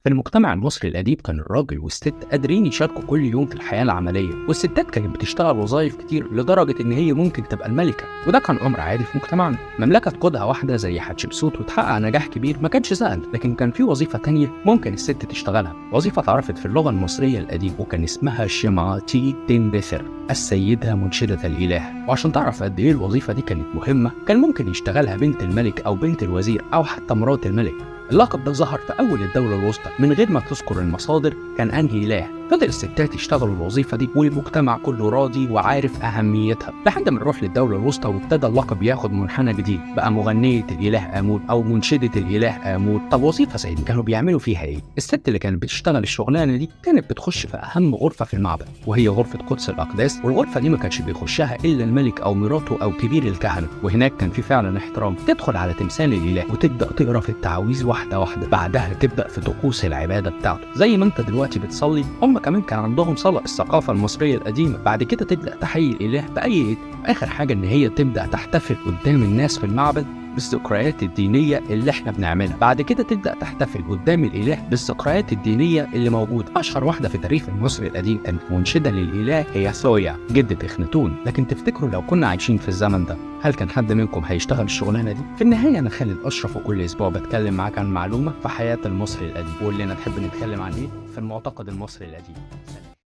في المجتمع المصري القديم كان الراجل والست قادرين يشاركوا كل يوم في الحياة العملية، والستات كانت بتشتغل وظائف كتير لدرجة إن هي ممكن تبقى الملكة، وده كان أمر عادي في مجتمعنا. مملكة تقودها واحدة زي حتشبسوت وتحقق نجاح كبير ما كانش سهل، لكن كان في وظيفة تانية ممكن الست تشتغلها، وظيفة اتعرفت في اللغة المصرية القديمة وكان اسمها شمعتي تنبثر، السيدة منشدة الإله. وعشان تعرف قد إيه الوظيفة دي كانت مهمة، كان ممكن يشتغلها بنت الملك أو بنت الوزير أو حتى مرات الملك. اللقب ده ظهر في أول الدولة الوسطى من غير ما تذكر المصادر كان أنهي إله. فضل الستات يشتغلوا الوظيفة دي والمجتمع كله راضي وعارف أهميتها، لحد ما نروح للدولة الوسطى وابتدى اللقب ياخد منحنى جديد، بقى مغنية الإله آمون أو منشدة الإله آمون. طب وظيفة زي دي كانوا بيعملوا فيها إيه؟ الست اللي كانت بتشتغل الشغلانة دي كانت بتخش في أهم غرفة في المعبد، وهي غرفة قدس الأقداس، والغرفة دي ما كانش بيخشها إلا الملك أو مراته أو كبير الكهنة، وهناك كان في فعلا احترام. تدخل على تمثال الإله وتبدأ تقرأ في التعاويذ واحدة واحدة، بعدها تبدأ في طقوس العبادة بتاعته زي ما أنت دلوقتي بتصلي. هم كمان كان عندهم صلاة، الثقافة المصرية القديمة. بعد كده تبدأ تحيي الإله بأي اسم. آخر حاجة إن هي تبدأ تحتفل قدام الناس في المعبد بالذكريات الدينية اللي احنا بنعملها. بعد كده تبدأ تحتفل قدام الإله بالذكريات الدينية اللي موجودة. أشهر واحدة في تاريخ المصري القديم كانت منشدة للإله هي ثويا جدة إخناتون. لكن تفتكروا لو كنا عايشين في الزمن ده هل كان حد منكم هيشتغل الشغلانة دي؟ في النهاية أنا خالد أشرف، وكل أسبوع بتكلم معاك عن معلومة في حياة المصري القديم. قول لنا تحب نتكلم عن إيه في المعتقد المصري القديم.